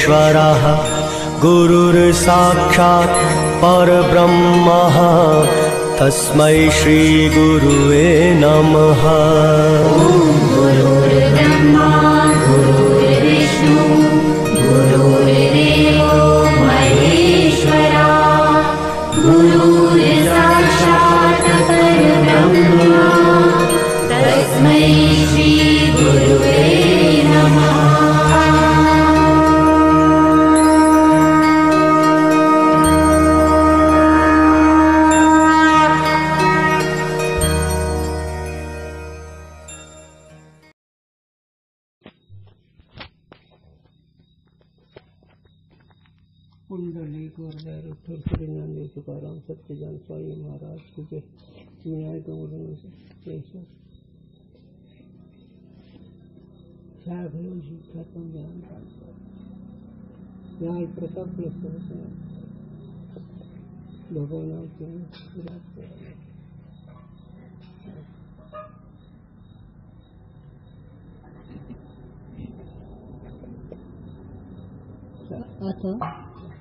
परमेश्वरः गुरुर्साक्षात् परब्रह्मः तस्मै श्री गुरुवे नमः। गुरुर्ब्रह्मा गुरुर्विष्णु गुरुर्देवो महेश्वरा गुरुर्साक्षात् परब्रह्मा तस्मै श्री गुरुवे नमः। पुंडलिक वरदाय विठ्ठल ज्ञानदेव तुकाराम सत्यज्ञान स्वामी महाराज तुझे विनायक ज्ञान प्रताप भगवान अथ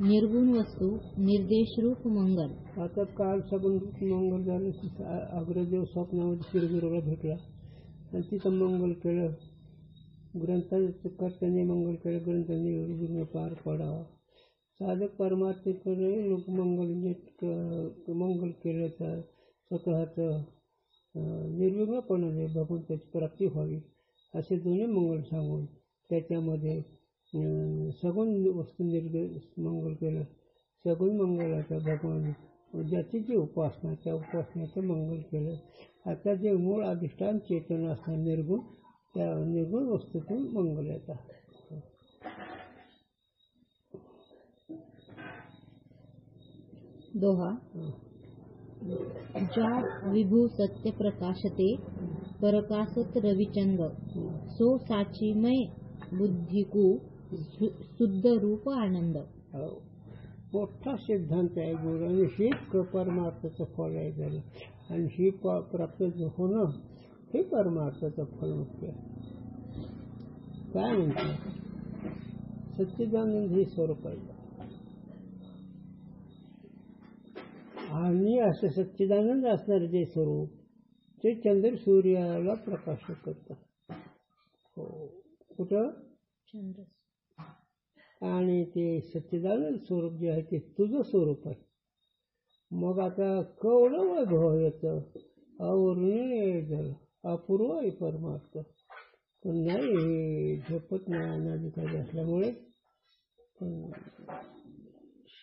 निर्गुण वस्तू निर्देश रूप मंगल। आता काल सगुण मंगल झालं. अग्रदेव स्वप्नामध्ये श्रीगुरूला भेटला आणि तिथं मंगल केलं. ग्रंथाचं कर्त्याने मंगल केलं. ग्रंथाने निर्विघ्न पार पडावा. साधक परमार्थेकडे लोक मंगल केलं तर स्वतःचं निर्विघ्नपणाने भगवंताची प्राप्ती व्हावी असे दोन्ही मंगल सांगून त्याच्यामध्ये सगुण वस्तू निर्देश मंगल केलं. सगुण मंगलाचा भगवान ज्याची जी उपासना त्या उपासनेचं मंगल केलं. आता जे मूळ अधिष्ठान चेतन असणार निर्गुण त्या निर्गुण वस्तूतून मंगल येतात. दोहा ज्या विभू सत्य प्रकाशते प्रकाशत रविचंद सो साचीमय बुद्धिकू शुद्ध रूप आनंद. मोठा सिद्धांत आहे गुरु आणि हीच परमार्थाचं फळ आहे झालं. आणि ही प्राप्त होणं हे परमार्थाचं फळ मुख्य आहे. काय म्हणतात सच्चिदानंद हे स्वरूप आहे आणि असं सच्चिदानंद असणारे जे स्वरूप ते चंद्र सूर्याला प्रकाश करतात. हो कुठं चंद्र आणि ते सच्चिदानंद स्वरूप जे आहे ते तुझं स्वरूप आहे. मग आता केवढं वैभव येतं अवर्णनीय झालं अपूर्व आहे परमार्थ. पण नाही हे झेपत नाही अनाधिकारी असल्यामुळे. पण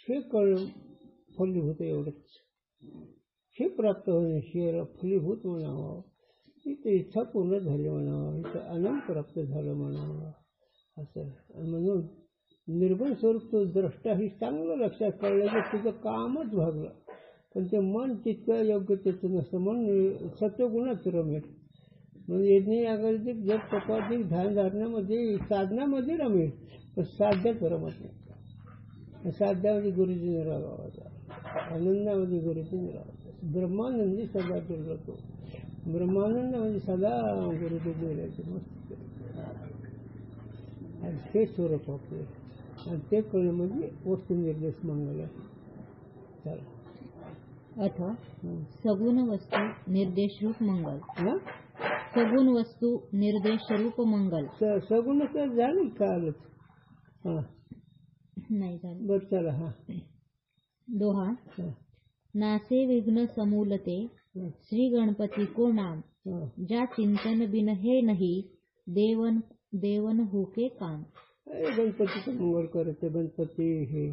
हे कळलं फलीभूत एवढंच हे प्राप्त होणे शेर फलीभूत म्हणावं. इथं इच्छा पूर्ण झाली म्हणावं. इथं आनंद प्राप्त झालं म्हणावं असं. म्हणून निर्गुण स्वरूप तो द्रष्टा ही चांगलं लक्षात कळलं की तुझं कामच भागलं. पण ते मन तितकं योग्यतेचं नसतं. मन सत्वगुणात रमेल. म्हणजे यज्ञ यागाधिक जप तपाधिक ध्यान धारण्यामध्ये साधनामध्ये रमेल पण साध्यात रमत नाही. साध्यामध्ये गुरुजीने राहावा. आनंदामध्ये गुरुजीने राहावा. ब्रह्मानंदी सदा डोलतो. ब्रह्मानंद म्हणजे सदा गुरुजी डोलायचे मस्त. आणि ते स्वरूप आपले आणि ते कळलं म्हणजे वस्तू निर्देश मंगल आहे. चला अथ सगुण वस्तू निर्देश रूप मंगल. हां सगुण वस्तू निर्देश रूप मंगल. सगुण तर झालं कालच. हां नाही झालं. बरं चला. हां दोहा नासे विघ्न समूलते श्री गणपति को नाम जा चिंतन बिन है नहीं देवन देवन होके काम. गणपतीचं मंगल करायचं. गणपती हे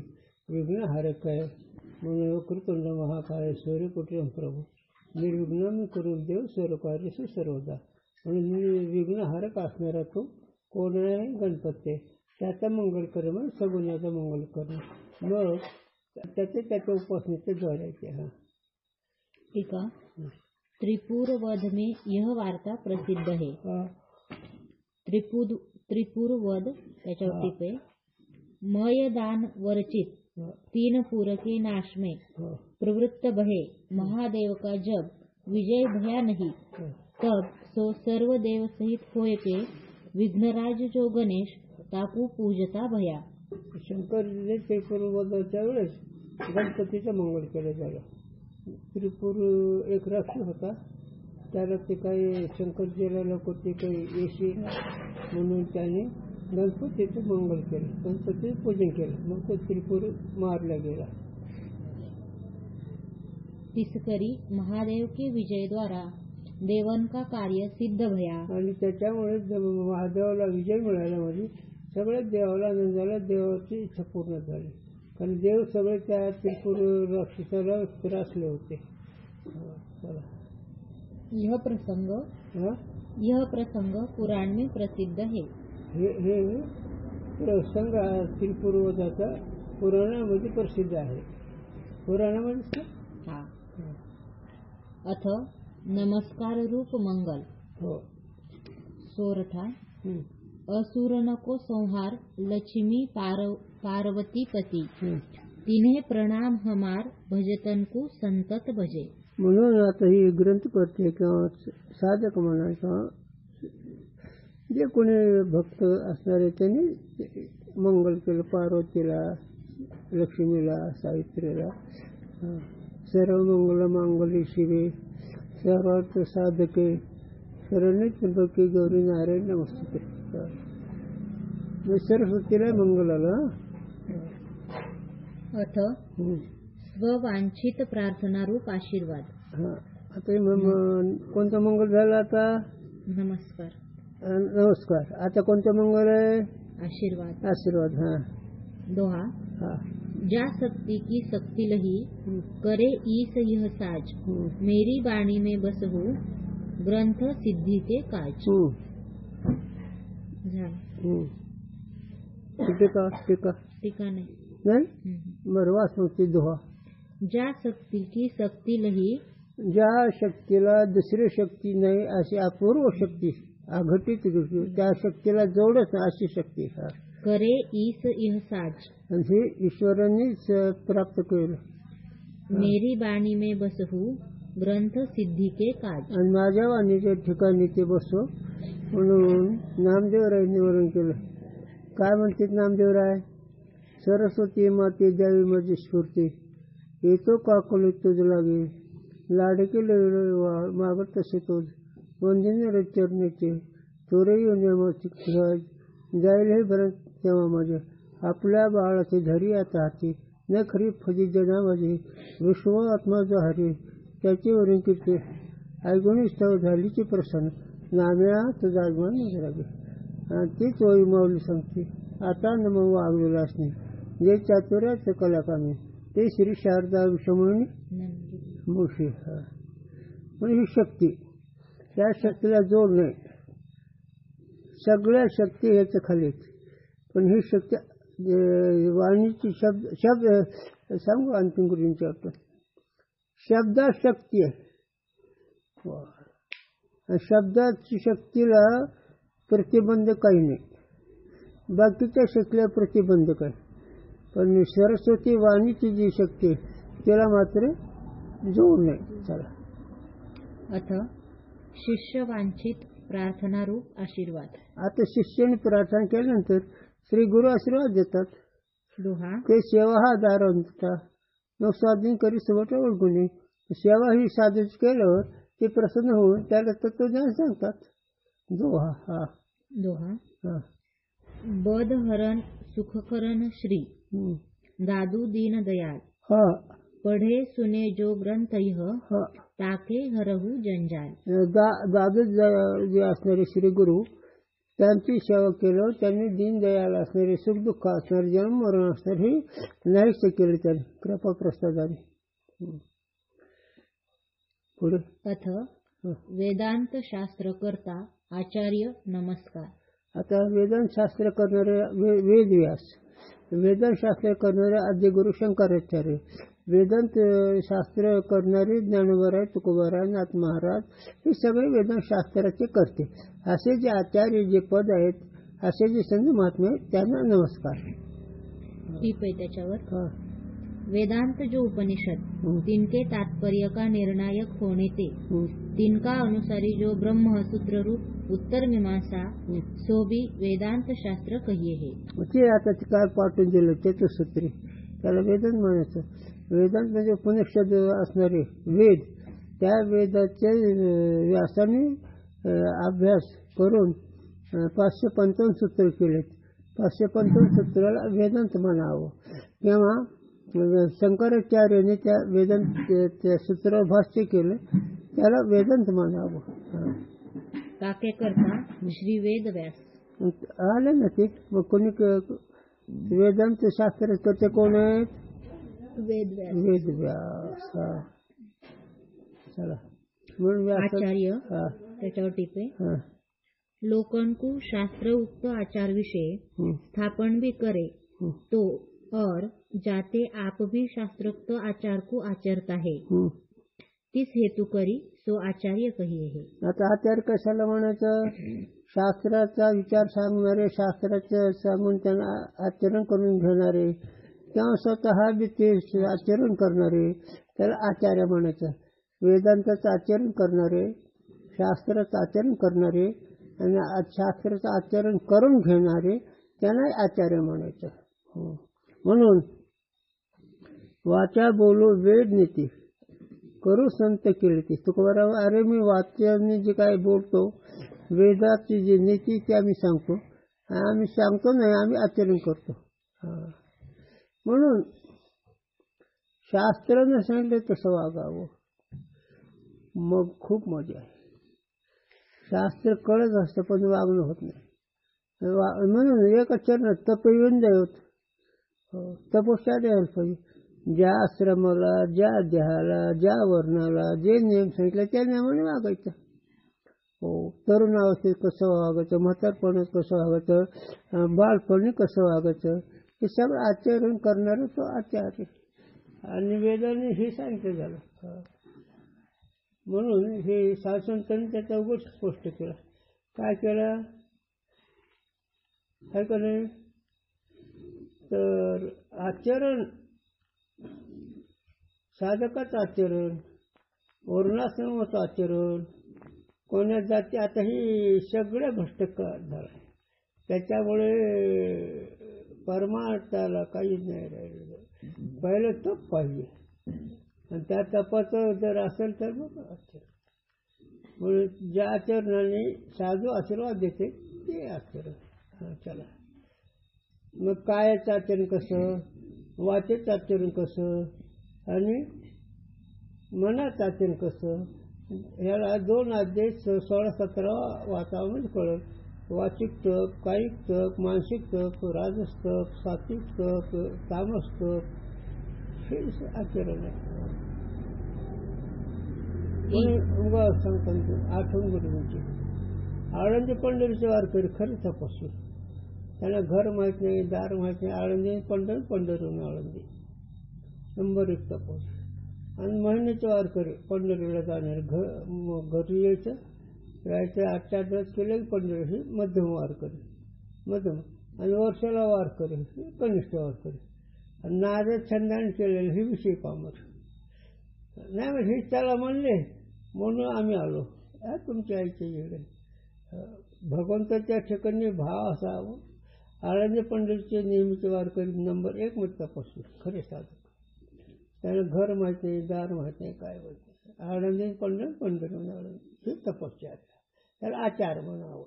विघ्नहारक आहे. म्हणून कृतुंड महाकाय सूर्यकोटि प्रभू निर्विघ्न करून देव सर्वकार्येषु सर्वदा. म्हणून विघ्नहारक असणारा तो कोण आहे गणपती. त्याचं मंगल करणं म्हणजे सगुणाचं मंगल करणं. मग त्याच्या उपासनेचे जोडायचे. हां ठीक है. त्रिपुर वध में यह वार्ता प्रसिद्ध है. त्रिपुर वध त्याच्यावर टिप आहे. मय दान वर्चित 3 पुर के नाश में प्रवृत्त भये महादेव का जब विजय भया नहीं तब सो सर्व देव सहित होय के विघ्नराज जो गणेश ताकू पूजता भया. शंकर त्रिपुरवधाच्या वेळेस गणपतीचं मंगल केलं झालं. त्रिपुर एक राक्षस होता, त्याला ते काही शंकरजीला लोक ते काही येशी म्हणून त्याने गणपतीचं मंगल केलं, गणपतीचं पूजन केलं. मग तो त्रिपुर मारला गेला. तिसकरी महादेव के विजय द्वारा देवन का कार्य सिद्ध भया. आणि त्याच्यामुळे महादेवाला विजय मिळाला. म्हणजे सगळ्या देवाला आनंद झाला, देवाची इच्छा पूर्ण झाली. कारण देव सगळे त्या त्रिपुर राक्षसाला त्रासले होते. चला. यह प्रसंग पुराण में प्रसिद्ध है. हे प्रसंग त्रिपुरवधाचा पुराणामध्ये प्रसिद्ध आहे. पुराणामध्ये हाँ. अथ नमस्कार रूप मंगल. हो. सोरठा. असुरन को संहार लक्ष्मी पार्वती पति. तिन्हें प्रणाम हमार भजतन को संतत भजे. म्हणून आता ही ग्रंथ करते किंवा साधक म्हणा किंवा जे कोणी भक्त असणारे त्यांनी मंगल केलं. पार्वतीला, लक्ष्मीला, सावित्रीला. सर्व मंगल मांगल्ये शिवे सर्वार्थ साधके शरण्ये त्र्यंबके गौरी नारायण नमस्ते. सरस्वतीला मंगल आलं. अथ स्ववांछित प्रार्थना रूप आशीर्वाद. हा. आता कोणतं मंगल झालं? आता नमस्कार. नमस्कार. आता कोणतं मंगल आहे? आशीर्वाद. आशीर्वाद. हा. दोहा. हा. जा शक्ति की शक्ति लही करे ईस यह साज. मेरी बाणी में बस हो ग्रंथ सिद्धि के काज. टीका नहीं. बरं, वाच मग ती दोहा. ज्या शक्ती की शक्ती लही. ज्या शक्तीला दुसरी शक्ती नाही अशी अपूर्व शक्ती, अघटित गोष्टी, त्या शक्तीला जोडच अशी शक्ती. करे ईस यह साज. आणि हे ईश्वरांनीच प्राप्त केलं. मेरी बाणी में बसहू ग्रंथ सिद्धी के काज. आणि माझ्या वाणीच्या ठिकाणी ते बसो म्हणून नामदेवरायांनी वर्णन केलं. काय म्हणतात नामदेवराय? सरस्वती माते द्यावी माझी स्फूर्ती, येतो काकली तुझ लागे, लाडके मागत तसे तोच, वंदिने चरण्याचे चोरे नियमाची जाईल हे भरत तेव्हा माझ्या, आपल्या बाळाचे धरी आता हाती, न खरी फजी जना माझे, विश्व आत्मा जो हरी, त्याची वरून कीर्ती ऐकून स्थळ झालीची प्रसन्न, नाम्या तुझा आगमन नजरागे. तीच ओळी माऊली सांगते. आता नम वागलेला असणे जे चातुर्याचं कलाकामी, ते श्री शारदा विषमणी मुशी. म्हणजे ही शक्ती, त्या शक्तीला जोड नाही. सगळ्या शक्ती ह्याच्या खालीच, पण ही शक्ती वाणीची शब्द सांगू अंतिम गुरूंच्या वाटतं. शब्दा शक्ती आहे. शब्दाची शक्तीला प्रतिबंध काही नाही, बाकीच्या शक्तीला प्रतिबंधक आहे. पण सरस्वती वाणीची जी शक्ती त्याला मात्र जोड नाही. चला. अथ शिष्य वांछित प्रार्थना रूप आशीर्वाद. आता शिष्याने प्रार्थना केल्यानंतर श्री गुरु आशीर्वाद देतात. दोहा. ते सेवा हा दारांता मग साधन करी सोबत ओळखून सेवा ही साधन केल्यावर ते प्रसन्न होऊन त्याला तत्वज्ञान सांगतात. दोहा. हा. दोहा. हा. बदहरण सुखकरण श्री दादू दीन दयाल. हा. पढ़े सुने जो ग्रंथ यह, हा. ताके हरहू जंजाल. दादू जे असणारे श्री गुरु त्यांची सेवा केलं, त्यांनी दीनदयाल असणारे, सुखदुःख असणारे, जन्म मरण असणारे नाहीसे केले त्यांनी कृपा प्रसादाने. पुढे. अथ वेदांत शास्त्र करता आचार्य नमस्कार. आता वेदांत शास्त्र करणारे वेदव्यास, वेदांत शास्त्र करणारे आद्य गुरु शंकराचार्य, वेदांत शास्त्र करणारे ज्ञानोबराय, तुकोबाराय, नाथ महाराज, हे सगळे वेदांत शास्त्राचे करते. असे जे आचार्य जे पद आहेत, असे जे संत महात्मे आहेत, त्यांना नमस्कार. टीप आहे त्याच्यावर. वेदांत जो उपनिषद तिनके तात्पर्य का निर्णायक होने ते तिनका अनुसारी जो ब्रह्म सूत्र रूप उत्तर मीमांसा सो भी वेदांत शास्त्र कहिए है. ते आता काय पाठवून दिलं चतुसूत्री, त्याला वेदांत म्हणायचं. वेदांत म्हणजे उपनिषद असणारे वेद, त्या वेदाचे व्यासाने अभ्यास करून 555 सूत्र केलेत. 555 सूत्राला वेदांत म्हणावं. किंवा शंकराचार्याने त्या वेदांत त्या सूत्रावर भाष्य केलं, त्याला वेदांत म्हणावं. काके करता श्री वेद व्यास आले ना ते. मग कोणी वेदांत शास्त्र करते कोण आहेत? वेद व्यास. वेद व्यास. चला म्हणून व्यास आचार्य त्याच्यावर टिपे. लोकन को शास्त्र उक्त आचार विषय स्थापन भी करे तो और जाते आप भी शास्त्रोक्त आचार को आचरता है, तीस हेतु करी सो आचार्य कहिए है. आता आचार्य कशाला म्हणायचं? शास्त्राचा विचार सांगणारे, शास्त्राचं सांगून त्यांना आचरण करून घेणारे किंवा स्वतः बी ते आचरण करणारे, त्याला आचार्य म्हणायचं. वेदांताचं आचरण करणारे, शास्त्राचं आचरण करणारे आणि शास्त्राचं आचरण करून घेणारे त्यांना आचार्य म्हणायचं. म्हणून वाचा बोलू वेद नीती करू संत कीर्ती. तुकोबाराव, अरे मी वाच्याने जे काय बोलतो, वेदाची जी नीती ती आम्ही सांगतो. आम्ही सांगतो नाही, आम्ही आचरण करतो. म्हणून शास्त्रानं सांगितलं तसं वागावं, मग खूप मजा आहे. शास्त्र कळत असतं पण वागणं होत नाही. म्हणून एका चरणात तप येऊन जाईल. तपस्या द्यायला पाहिजे. ज्या आश्रमाला, ज्या देहाला, ज्या वर्णाला जे नियम सांगितले त्या नियमाने वागायचं. तरुण अवस्थेत कसं वागायचं, म्हातारपणात कसं वागायचं, बालपणी कसं वागायचं, हे सगळं आचरण करणारं तो आचार्य. आणि वेदाने हे सांगितलं झालं. म्हणून हे साधुसंतांनी त्याचा उघड स्पष्ट केला. काय केलं काय का नाही? तर आचरण, साधकाचं आचरण, वर्णाश्रमाचं आचरण, कोण्या जाती, आता ही सगळ्या भ्रष्ट झाला. त्याच्यामुळे परमार्थाला काहीच नाही राहिलेलं. पहिलं तप पाहिजे आणि त्या तपाचं जर असेल तर मग आचरण. म्हणून ज्या आचरणाने साधू आशीर्वाद देते ते आचरण. चला मग कायाचं आचरण कसं, वाचेचं आचरण कसं आणि मनाचं आचरण कसं, ह्याला 2 अध्याय 16-17 वाचावूनच कळत. वाचिक तप, कायिक तप, मानसिक तप, राजस तप, सात्विक तप, तामस तप, हे आचरण आहे. सांगतो आठवण गुरुची आळंदी पंढरीचे वारकरी खरे तपस्वी. त्यांना घर माहीत नाही, दार माहीत नाही. आळंदी पंढर, पंढरहून आळंदी, नंबर 1 तपस्वी. आणि महिन्याचे वारकरी पंढरीला जाणार, घरी यायचं, राहायचं, 8-4 दिवस केले पंढरी, ही मध्यम वारकरी, मध्यम. आणि वर्षाला वारकरी, ही कनिष्ठ वारकरी. आणि नारद छंदाने केलेलं ही विषय पामर नाही. म्हणजे हे त्याला म्हणले म्हणून आम्ही आलो. तुमच्या आईचे येडे. भगवंताच्या ठिकाणी भाव असावं. आळंदी पंढरीचे नेहमीचे वारकरी नंबर 1 मध्ये तपस्वी, खरे साधक. त्याला घर माहीत नाही, दार माहीत नाही, काय माहीत नाही. आळंदी पंढर, पंढरहून आळंदी, हे तपस्या. त्याला आचार म्हणावं.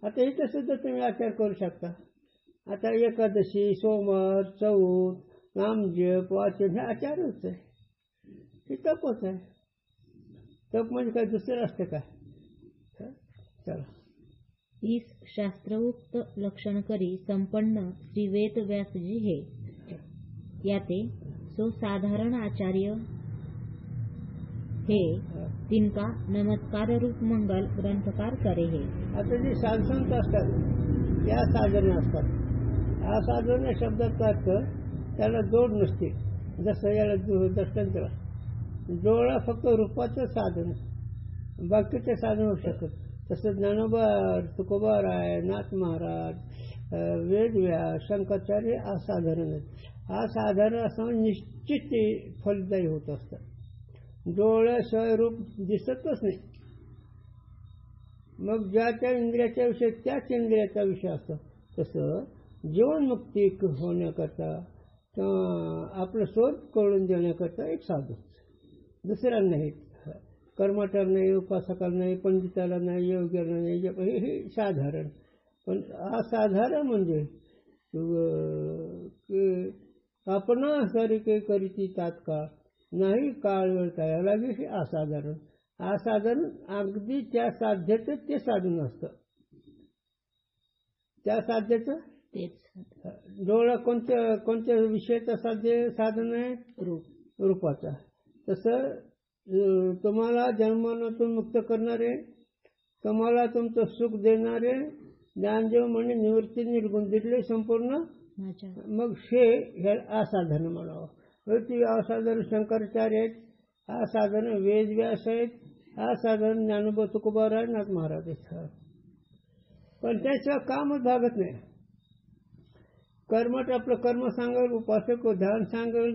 आता इथं सुद्धा तुम्ही आचार करू शकता. आता एकादशी, सोमवार, चौथ, नामजप, वाचन हे आचारच आहे, हे तपच आहे. तप म्हणजे काय दुसरं असतं काय? चला इस शास्त्रोक्त लक्षण करी संपन्न श्री वेद व्यास जी है, याते सो साधारण आचार्य हे तिनका नमस्कार रूप मंगल ग्रंथकार करे है. आता जे साधसंत असतात या साधने असतात. हा साधन शब्दात अर्थ त्याला जोड नसते. जसं याला दृष्टांतला जोडा फक्त रूपाचं साधन, बाकीचे साधन होऊ शकत. तसं ज्ञानोबा, तुकोबा राय, नाथ महाराज, वेद व्यास शंकराचार्य असाधारण आहेत. असाधारण असं निश्चित ते फलदायी होत असतं. डोळ्याशिवाय रूप दिसतच नाही. मग ज्या त्या इंद्रियाच्या विषयी त्याच इंद्रियाचा विषय असतो. तसं जीवनमुक्ती होण्याकरता आपलं स्वरूप कळून देण्याकरता एक साधू, दुसरा नाही. कर्मठाला नाही, उपासकाला नाही, पंडिताला नाही, योग्याला नाही. हे साधारण. पण असाधारण म्हणजे आपणासारखे करीती तात्काळ नाही काळ वेळ काय लागे. हे असाधारण. असाधारण अगदी त्या साध्याचं ते साधन असतं. त्या साध्याचं तेच डोळा कोणत्या विषयाचा साधन आहे? रूपाचा. तसं तुम्हाला जन्मातून मुक्त करणारे, तुम्हाला तुमचं सुख देणारे ज्ञानदेव म्हणजे निवृत्ती निर्गुण दिले संपूर्ण. मग हे असाधारण म्हणावं. ती असाधारण शंकराचार्य आहेत, असाधारण वेदव्यास आहेत, असाधारण ज्ञानोबा तुकोबाराय नाथ महाराज आहेत. पण त्याशिवाय कामच भागत नाही. कर्मठ आपलं कर्म सांगेल, उपासक ध्यान सांगेल,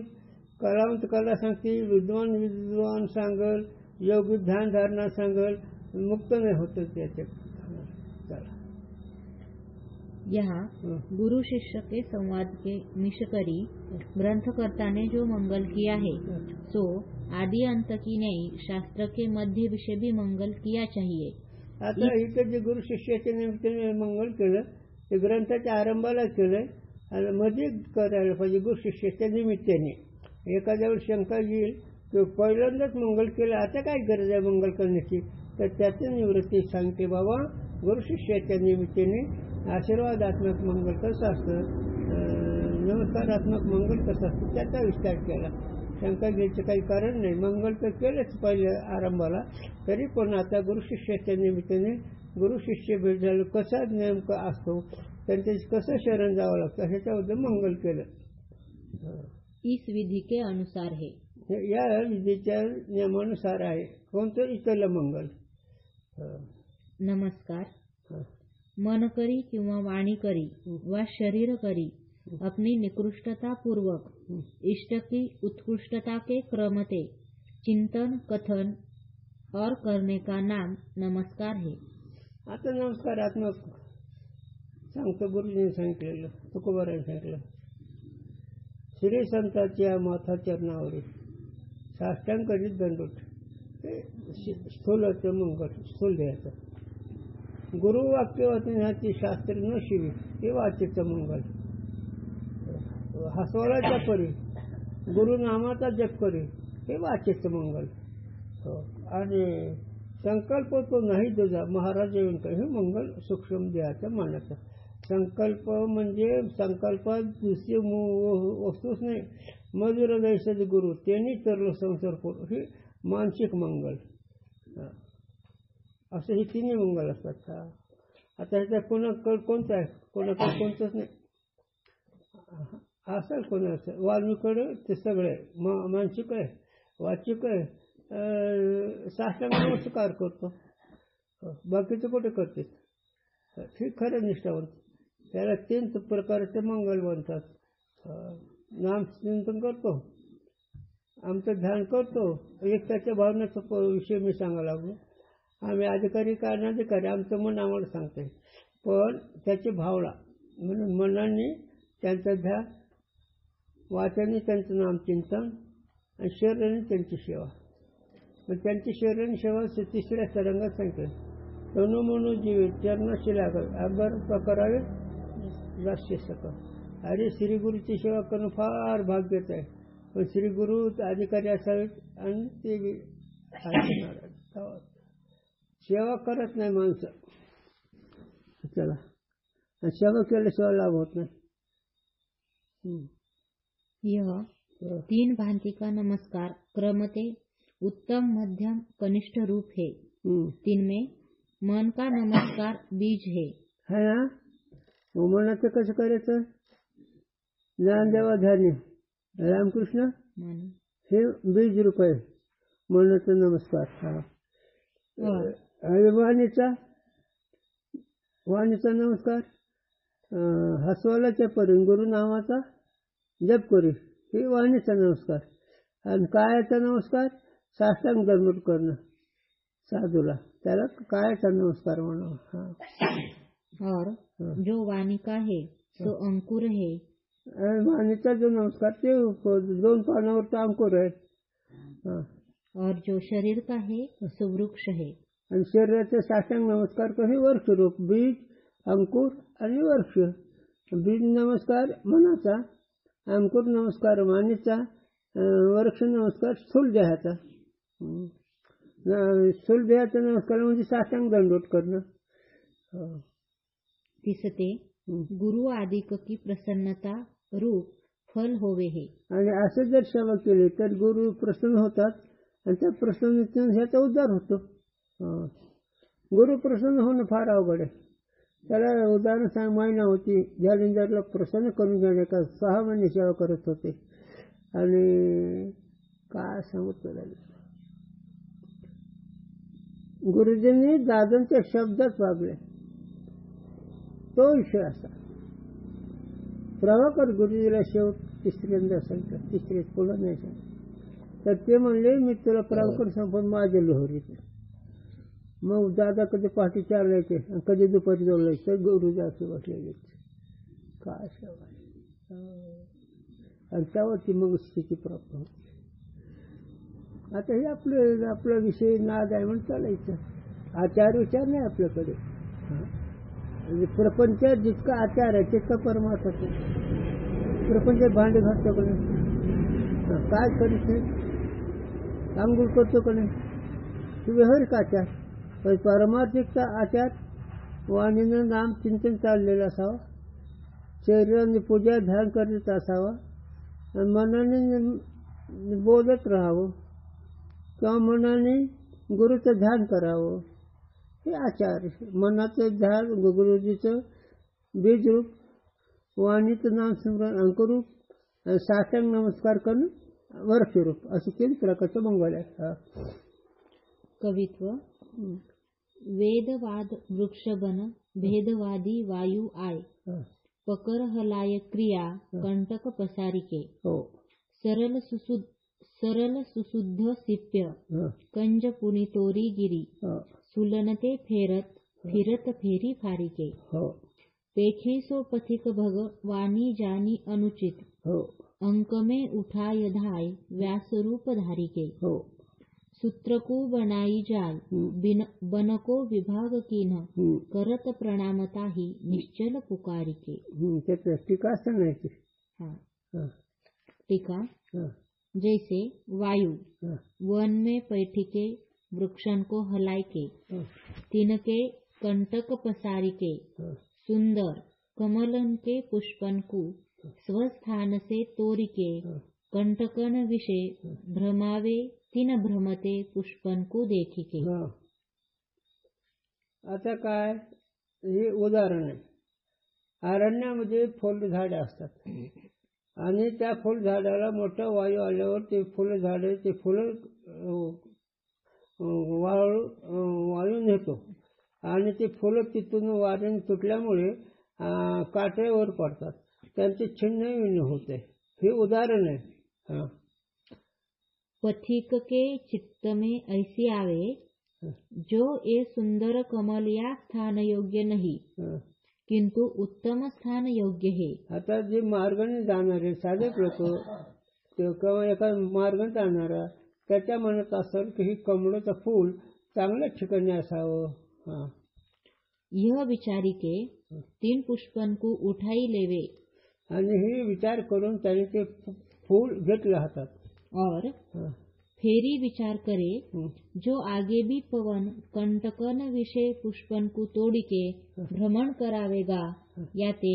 कलावंत कला सांगतील, विद्वान सांगेल, योगी ध्यान धारणा सांगेल, मुक्त नाही होत त्याचे. यहाँ गुरु शिष्य के संवाद के निष्करी ग्रंथकर्ता ने जो मंगल किया है सो आदि अंत की नहीं शास्त्र के मध्य विषय भी मंगल किया चाहिए. आता इथं जे गुरु शिष्याच्या निमित्ताने मंगल केलं ते ग्रंथाच्या आरंभाला केलंय आणि मध्ये करायला पाहिजे गुरु शिष्याच्या निमित्ताने. एखाद्या वेळी शंका येईल की पहिल्यांदाच मंगल केलं, आता काय गरज आहे मंगल करण्याची? तर त्याची निवृत्ती सांगते. बाबा गुरु शिष्याच्या निमित्ताने आशीर्वादात्मक मंगल कसं असतं, नमस्कारात्मक मंगल कसं असतं त्याचा विस्तार केला. शंका घ्यायचं काही कारण नाही. मंगल तर केलंच पहिले आरंभाला, तरी पण आता गुरु शिष्याच्या निमित्ताने गुरु शिष्य भेट झालं कसा नेमका असतो, त्यांच्याशी कसं शरण जावं लागतं ह्याच्याबद्दल मंगल केलं. इस विधि के अनुसार है. या विधीच्या नियमानुसार आहे. कोणतं इथलं मंगल. नमस्कार मन करी किंवा वाणी करी व शरीर करी अपनी निकृष्टता पूर्वक इष्ट की उत्कृष्टता के क्रमते चिंतन कथन और करने का नाम नमस्कार है. आता नमस्कारात्मक सांगतो. गुरुजींनी सांगितलेलं, तुकोबारांनी सांगितलं, श्री संतांच्या माथा चरणावरील साष्टांग करीत दंडोत. हे स्थूलचं मंगल, स्थूल द्यायचं. गुरुवाक्य वाचण्याची शास्त्र न शिवी हे वाचेचं मंगल. हसवल्याच्या परी गुरुनामाचा जप करी हे वाचेचं मंगल. आणि संकल्प तो नाही तुझा महाराज हे मंगल सूक्ष्म देहाचं मानाचं. संकल्प म्हणजे संकल्पात दुसरी वस्तूच नाही. मधुर दैसद गुरु त्यांनी तरलो संसार करू हे मानसिक मंगल. असं हे तिन्ही मंगल असतात. आता ह्याच्या कोणाकडे कोणतं आहे, कोणाकडे कोणतंच नाही. असेल कोणाचं वाल्मीकडे ते सगळे मानसिक आहे, वाचिक आहे, साष्टांग नमस्कार करतो, बाकीचं कुठे करते. हे खरं निष्ठावंत. त्याला 3 प्रकारचे मंगल बनतात. नाम चिंतन करतो, आमचं ध्यान करतो. एक त्याच्या भावनेचा विषय मी सांगायला लागलो. आम्ही अधिकारी का अनाधिकारी आमचं मन आम्हाला सांगते, पण त्याची भावना म्हणून मनाने त्यांचं ध्यान, वाचाने त्यांचं नामचिंतन आणि शरीराने त्यांची सेवा. मग त्यांची शरीराने सेवा 3ऱ्या तरंगात सांगते. तनु मनु जीवे चरणाशी लागत अगर करावे राष्ट्रीय सका. अरे श्रीगुरूची सेवा करणं फार भाग्याचं आहे. पण श्रीगुरू अधिकारी असावेत आणि ते सेवा करत नाही माणसं. चला सेवा केल्याशिवाय लाभ होत नाही. यह 3 भांति का नमस्कार क्रमते उत्तम मध्यम कनिष्ठ रूप है. 3 में मन का नमस्कार बीज है. है ना. मनाचं कसं करायचं? ज्ञानदेवा ध्यानी रामकृष्ण हे बीज रूप आहे मनाचा नमस्कार. वाणीचा नमस्कार हसवल्याच्या परी गुरु नावाचा जप करी, ही वाणीचा नमस्कार. आणि कायाचा नमस्कार साष्टांग दंडवत करणं साधूला, त्याला कायाचा नमस्कार म्हणावा. और जो वाणी का है सो अंकुर है. वाणीचा जो नमस्कार ते 2 पानावर तो अंकुर आहे. और जो शरीर का है सो वृक्ष है. आणि शरीराचे साष्टांग नमस्कार हे वर्ष रूप, बीज, अंकुर आणि वर्ष. बीज नमस्कार मनाचा, अंकुर नमस्कार वाणीचा, वर्ष नमस्कार स्थूल देहाचा. स्थूल देहाचा नमस्कार म्हणजे साष्टांग दंडवत करणं. तिसते गुरु आदिक की प्रसन्नता रूप फल होवे हे. आणि असं जर सेवा केली तर गुरु प्रसन्न होतात आणि त्या प्रसन्नतेने ह्याचा उद्धार होतो. गुरु प्रसन्न होणं फार अवघड आहे. त्याला उदाहरण सांग, महिना होती जालिंदरला प्रसन्न करून घेणे का 6 महिने सेवा करत होते. आणि काय सांगत गुरुजींनी दादांच्या शब्दात वागले, तो विषय असा. प्रभाकर गुरुजीला शेवट तिसऱ्यांदा सांगतात, तिसरीत पुढं नाही सांगत. तर ते म्हणले मी तुला प्रभाकर संपत माझ्या लोहरीत. मग दादा कधी पहाटे 4 यायचे आणि कधी दुपारी 2 यायचे. गुरुजी असे बसलेले काय सेवा. आणि त्यावरती मग स्थिती प्राप्त होती. आता हे आपला विषय नाद आहे म्हणून चालायचं. आचार विचार नाही आपल्याकडे. प्रपंचात जितका आचार आहे तितका परमार्थ आहे. प्रपंचात भांडे घालतो का नाही, काय करीत नाही, आंघोळ करतो का नाही, व्यवहारिक आचार. पण परमार्थिकचा आचार वाणीनं नाम चिंतन चाललेलं असावं, शरीराने पूजा ध्यान करीत असावा, आणि मनाने बोलत राहावं किंवा मनाने गुरुचं ध्यान करावं. हे आचार. मनाचं ध्यान गुरुजीचं बीजरूप, वाणीचं नाम स्मरण अंकुरूप, आणि साष्टांग नमस्कार करून वर्षरूप, असे 3 प्रकारचं मंगल आहे. कवित्व. वेदवाद वृक्षबन भेदवादी वायू आय. पकर हलाय क्रिया कंटक पसारिके. सरल सुशुद्ध सिप्य कंज पुनितोरी गिरी. सुलनते फिरत फेरी फारिके. पेखी सो पथिक भग वाणी जानी अनुचित. अंक में उठाय धाय व्यासरूप धारिके. सूत्रको बनाई जाल बनको विभाग कीन. करत प्रणामताही निश्चल पुकारिके. टीका नाही. टीका. जैसे वायु वन में बैठिके वृक्षन को हलाइके. तिनके कंटक पसारिके. सुंदर कमलन के पुष्पन को स्वस्थान से तोरिके. कंटकन विषय भ्रमावे तिन भ्रमते पुष्पन को देखिके. आता काय, हे उदाहरण आहे. अरण्यामध्ये फुल झाडे असतात आणि त्या फुल झाडाला मोठा वायू आल्यावर ते फुल झाडे ते फुलं वाळू नेतो आणि ते फुलं तिथून वाऱ्याने तुटल्यामुळे काट्यावर पडतात, त्यांचे छिन्न होते. हे उदाहरण आहे. पथिक के चित्त में ऐसी आवे जो ये सुंदर कमल या स्थान योग्य नहीं किंतु उत्तम स्थान योग्य है. आता जे मार्गाने जाणारे साधक लोक किंवा एका मार्गाने जाणारा त्याच्या मनात असेल की ही कमळाचं फूल चांगल्या ठिकाणी असावं. यह विचारी के 3 पुष्पन को उठाई लेवे. आणि हे विचार करून त्याने ते फूल घेतले हातात. और फेरी विचार करे जो आगे भी पवन कंटकन विषय पुष्पन को तोड़ी के भ्रमण करावेगा याते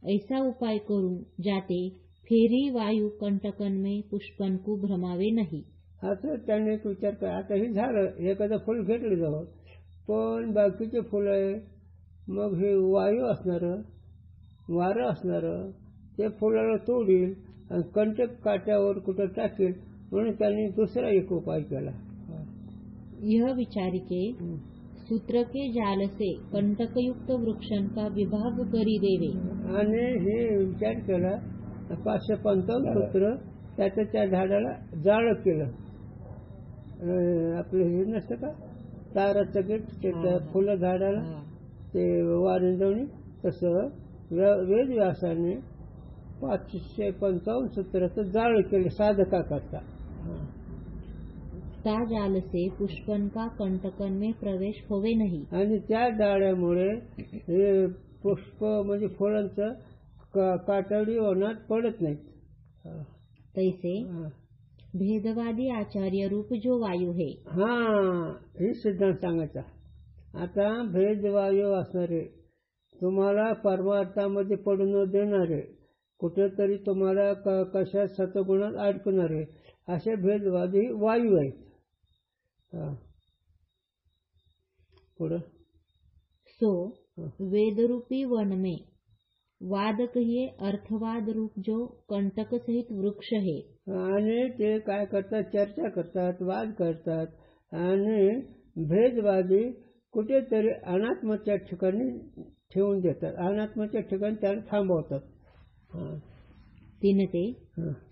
ऐसा उपाय करूं जाते फेरी वायू कंटकन में पुष्पन को भ्रमावे नहीं. असं त्याने एक विचार करा. आता हे झालं, एखादं फुल घेतलं जावं, पण बाकीचे फुलं आहे, मग हे वायू असणारं वारं असणारं ते फुलाला तोडील आणि कंटक काट्यावर कुठं टाकेल, म्हणून त्यांनी दुसरा एक उपाय केला. यह विचारी के सूत्र के जाल से कंटकयुक्त वृक्षन का विभाग करी देवे. आणि हे विचार केला 555 सूत्र त्याच्या त्या झाडाला जाळ केलं. आपलं हे नसतं का ताराचं गेट त्याच्या फुलं झाडाला ते वारिंजवणी तसं वेदव्यासाने 555 सूत्राचं जाळ केलं साधका करता. ता जाल से पुष्पन का कंटकन में प्रवेश होवे नहीं. आणि त्या जाळ्यामुळे हे पुष्प म्हणजे फळांचं कातडी होण्यात पडत नाहीत. तैसे भेदवादी आचार्य रूप जो वायू है. हे सिद्धांत सांगायचा. आता भेदवायू असणारे तुम्हाला परमार्थामध्ये पडू न देणारे कुठेतरी तुम्हाला कशा सत्वगुणात अडकणारे असे भेदवादी वायू आहेत. पुढं सो वेदरूपी वन में वाद कहिए अर्थवाद रूप जो कंटक सहित वृक्ष है. आणि ते काय करतात चर्चा करतात वाद करतात आणि भेदवादी कुठेतरी अनात्माच्या ठिकाणी ठेवून देतात. अनात्माच्या ठिकाणी त्याला थांबवतात. तिनते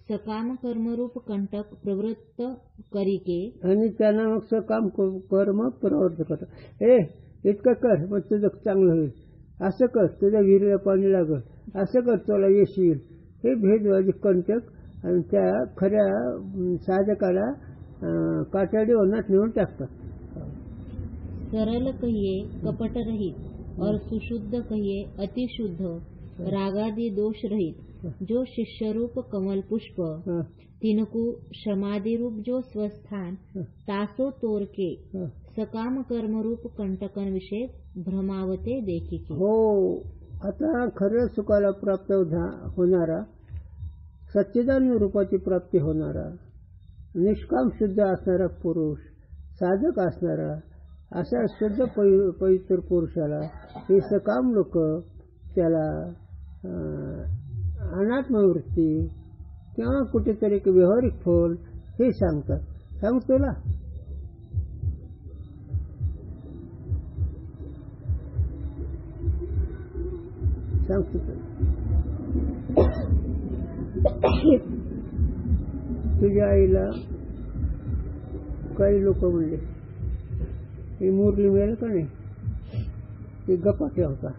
सकाम कर्मरूप कंटक प्रवृत्त करिके आणि त्यांना मग सकाम कर्म प्रवृत्त करतात. इतकं कर मग तुझं चांगलं होईल, असं कर तुझ्या विहिरीला पाणी लागल, असं कर तुला यश येईल. हे भेदवादी कंटक आणि त्या खऱ्या साधकाला काटाडी वनात नेऊन टाकतात. सरल कहिए कपट रहित और सुशुद्ध कहिए अतिशुद्ध रागादि दोष रहित जो शिष्य रूप कमल पुष्प तिनको समाधि रूप जो स्वस्थान तासो तोर के सकाम कर्म रूप कंटकन विषय भ्रमावते देखी. हो, आता खऱ्या सुखाला प्राप्त होणारा सच्चिदानंद रूपाची प्राप्ती होणारा निष्काम शुद्ध असणारा पुरुष साधक असणारा अशा शुद्ध पवित्र पुरुषाला हे सकाम लोक त्याला अनात्मवृत्ती किंवा कुठेतरी व्यावहारिक फल हे सांगतात. सांग तुला सांगतो तुझ्या आईला काही लोक म्हणले ही मुरली मिळेल का नाही, ते गपाट्या होता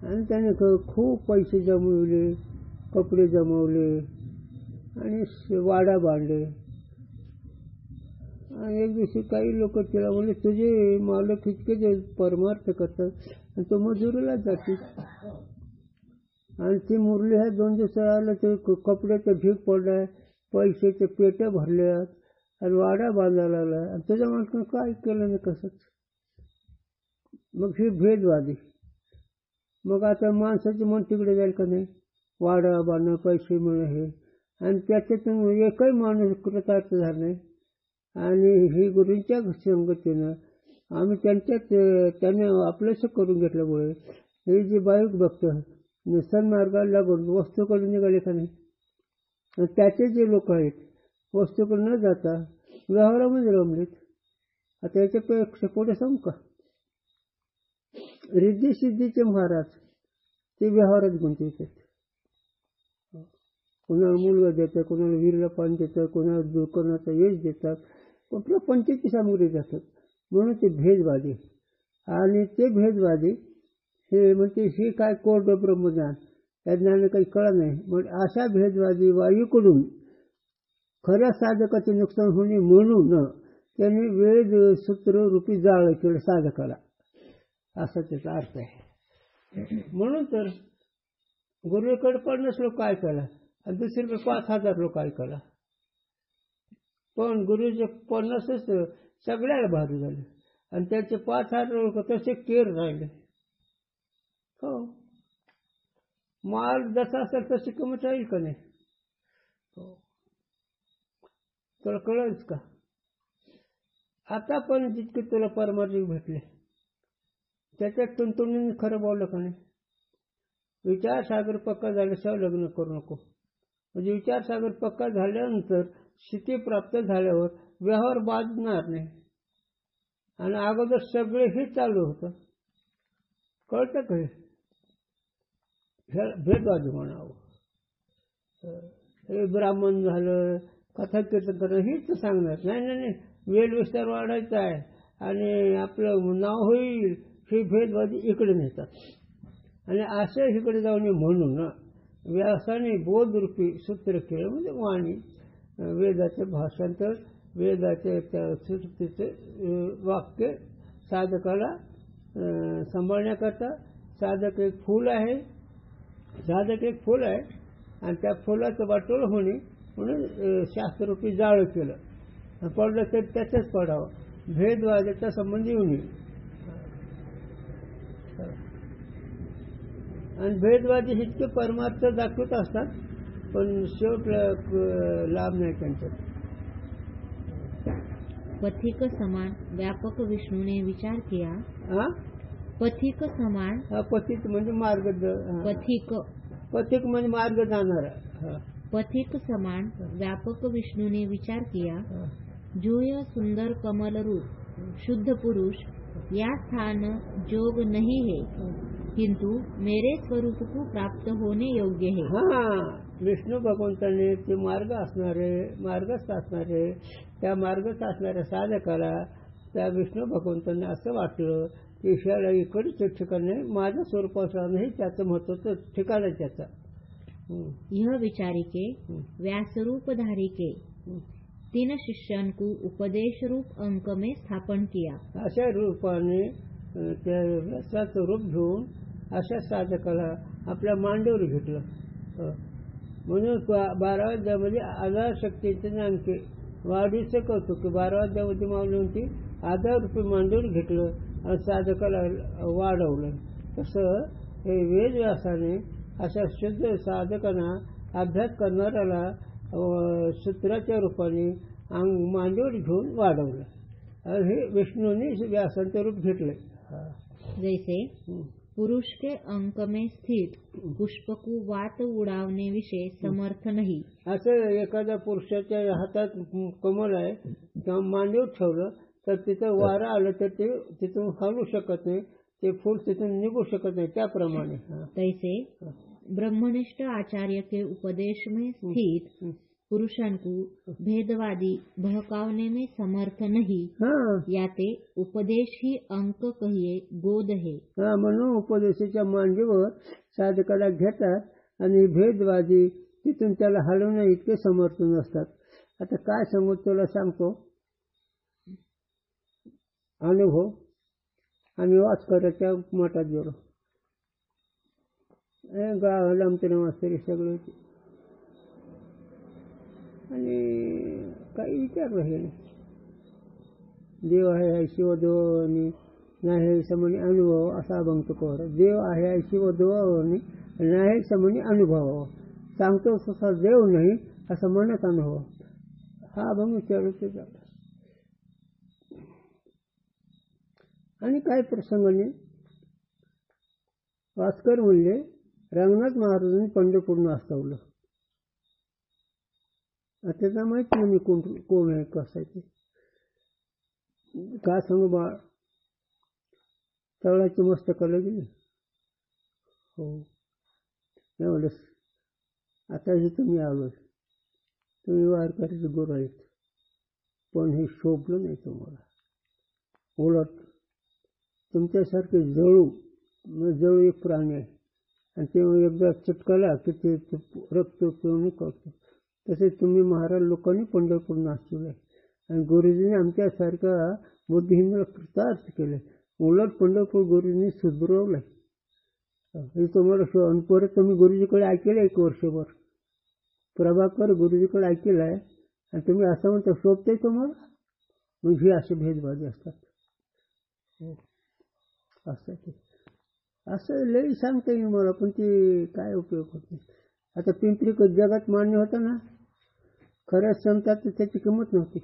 आणि त्याने खूप पैसे जमवले, कपडे जमवले आणि वाडा बांधले. आणि एक दिवशी काही लोक तिला म्हणले तुझे मालक इतके जे परमार्थ करतात आणि तो मजुरीला जाते. आणि ती मुरली ह्या 2 दिवस आलं ते कपड्याचं ढीक पडलाय, पैशाचे पेट्या भरल्यात आणि वाडा बांधायला लागला आणि तुझ्या मालकानं काय केलं नाही कसंच. मग ही भेदवादी. मग आता माणसाची मन तिकडे जाईल का नाही, वाडा बांधणं पैसे मिळणं हे, आणि त्याच्यातून एकही माणूस कृतार्थ झाला नाही. आणि ही गुरूंच्या संगतीनं आम्ही त्याने आपलंसं करून घेतल्यामुळे हे जे बाईक बघतं सन्मार्गाला लागून वस्तूकडे निघाले का नाही. त्याचे जे लोक आहेत वस्तूकडे न जाता व्यवहारामध्ये रमलेत. आता याच्यापेक्षा पुढे सांगू का, रिद्धी सिद्धीचे महाराज ते व्यवहारात गुंतवतात. कोणाला मुलगा देतात, कोणाला विहिरीला पाणी देतात, कोणाचा यश देतात, प्रपंचाची सामग्री देतात. म्हणून ते भेदवादी. आणि ते भेदवादी हे म्हणते हे काय कोरडं ब्रह्मज्ञान, त्या ज्ञानाने काही कळत नाही. मग अशा भेदवादी वायूकडून खऱ्या साधकाचे नुकसान होणे म्हणून त्यांनी वेद सूत्र रूपी जाळ केलं साधकाला, असा त्याचा अर्थ आहे. म्हणून तर गुरुकडे 50 लोक काय केला आणि दुसरीकडे 5000 लोक काय केला. पण गुरुचे 50च सगळ्याला भारी झाले आणि त्याचे 5000 लोक तसे केर राहिले. हो, माल जसा असेल तशी किंमत राहील का नाही. तुला कळलंच का. आता पण जितके तुला परमार्थिक भेटले त्याच्यात तुंतुणीने खरं बोललं का नाही. विचारसागर पक्का झाल्याशिवाय लग्न करू नको. म्हणजे विचारसागर पक्का झाल्यानंतर स्थिती प्राप्त झाल्यावर व्यवहार बाधणार नाही आणि अगोदर सगळे हे चालू होतं. कळतं का? हे भेदवादी म्हणावं. हे ब्राह्मण झालं, कथा कीर्तन करणं हेच सांगणार. नाही नाही नाही, वेल विस्तार वाढायचा आहे आणि आपलं नाव होईल, हे भेदवादी इकडे नेतात. आणि असं इकडे जाऊन म्हणून व्यासाने बोधरूपी सूत्र केलं, म्हणजे वाणी, वेदाचे भाषांतर, वेदाचे त्या सृष्टीचे वाक्य साधकाला सांभाळण्याकरता. साधक एक फूल आहे, साधक एक फूल आहे आणि त्या फुलाचं वाटोळ होणे म्हणून शास्त्ररूपी जाळं केलं. पडलं तर त्याच्याच पडावं, भेदवादाचा संबंध येऊ नये. आणि भेदवादी इतके परमार्थ दाखवत असतात, पण शेवट लाभ नाही त्यांच्यात. पथिक समान व्यापक विष्णूने विचार किया. पथिक समान, पथिक म्हणजे मार्ग, पथिक म्हणजे मार्ग जाणारा. पथिक समान व्यापक विष्णूने विचार किया. जो यह सुंदर कमल रूप शुद्ध पुरुष या स्थान जोग नहीं है, किंतु मेरे स्वरूप को प्राप्त होने योग्य है. विष्णू भगवंताने ते मार्ग असणारे, मार्गस्थ असणारे, त्या मार्गस्थ असणाऱ्या साधकाला त्या विष्णू भगवंतांनी असं वाटलं की ह्याला इकडचे ठिकाणी माझ्या स्वरूपाचं नाही, त्याचं महत्वाचं ठिकाण आहे त्याचा. यह विचारी के व्यासरूप धारी के 3 शिष्यों को उपदेश रूप अंक में स्थापन किया. अशा रूपाने त्या व्यासाचं रूप घेऊन अशा साधकाला आपल्या मांडीवर घेतलं. म्हणून 12व्या अध्यायामध्ये आधार शक्तीचे नामके वाढीचं कौतुक की 12व्या अध्यायामध्ये मावली होती, आधार रूपी मांडीवर घेतलं आणि साधकाला वाढवलं. तसं हे वेदव्यासाने अशा शुद्ध साधकांना, अभ्यास करणाऱ्याला सूत्राच्या रूपाने मांडीवर घेऊन वाढवलं. हे विष्णूने व्यासांचं रूप घेतलंय. जैसे पुरुष के अंक में स्थित पुष्प को वात उडावणे विषय समर्थ नाही. असं एखाद्या पुरुषाच्या हातात कमल आहे किंवा मांडीवर ठेवलं तर तिथं वारा आलं तर ते तिथून हलू शकत नाही, ते फूल तिथून निघू शकत नाही. त्याप्रमाणे तैसे ब्रह्मनिष्ठ आचार्य के उपदेश में स्थित पुरुषां को भेदवादी बहकावने में समर्थ नहीं. याते उपदेश ही अंक कहिए गोद है. म्हणून उपदेशाच्या मांडीवर साधकाला घेतात आणि भेदवादी तिथून त्याला हलवण्या इतके समर्थ नसतात. आता काय सांगू तुला, सांगतो अनुभव. आम्ही वाचकराच्या मठात गेलो, गावाला आमच्या मास्तरी सगळे होते आणि काही विचारलं हे नाही. देव आहे शिवदेव नाही समनी अनुभव असा अभंग तुकोर. देव आहे शिवदेव नाही समनी अनुभव, सांगतो तसा देव नाही असं म्हणत अनुभव. हा अभंग विचारतो जात. आणि काही प्रसंगाने वाचकर म्हणले, रंगनाथ महाराजांनी पंढरपूरनं असतावलं. त्याचा माहिती नाही मी कोण आहे, कसं आहे ते. काय सांगू बाळ, तळाची मस्तकाला गेली. हो एवढंच. आता हे तुम्ही आलो, तुम्ही वारकरीचे गुरु आहेत, पण हे शोभलं नाही तुम्हाला. उलट तुमच्यासारखे जळू एक प्राणी आहे आणि ते एकदा चिटकला की ते रक्त पिऊन करतो. तसेच तुम्ही महाराज लोकांनी पंढरपूर नाचवलं आहे आणि गुरुजींनी आमच्यासारखा बुद्धिहीन कृतार्थ केले. उलट पंढरपूर गुरुजींनी सुधरवलं आहे. हे तुम्हाला आणि परत तुम्ही गुरुजीकडे ऐकलं 1 वर्षभर, प्रभाकर गुरुजीकडे ऐकलं आहे आणि तुम्ही असं म्हणता शोभते तुम्हाला. मग हे असे भेदभादी असतात. असं ते असं लई सांगता येईल मला, पण ते काय उपयोग होत नाही. आता पिंपरी जगात मान्य होतं ना, खऱ्याच संतात तर त्याची किंमत नव्हती.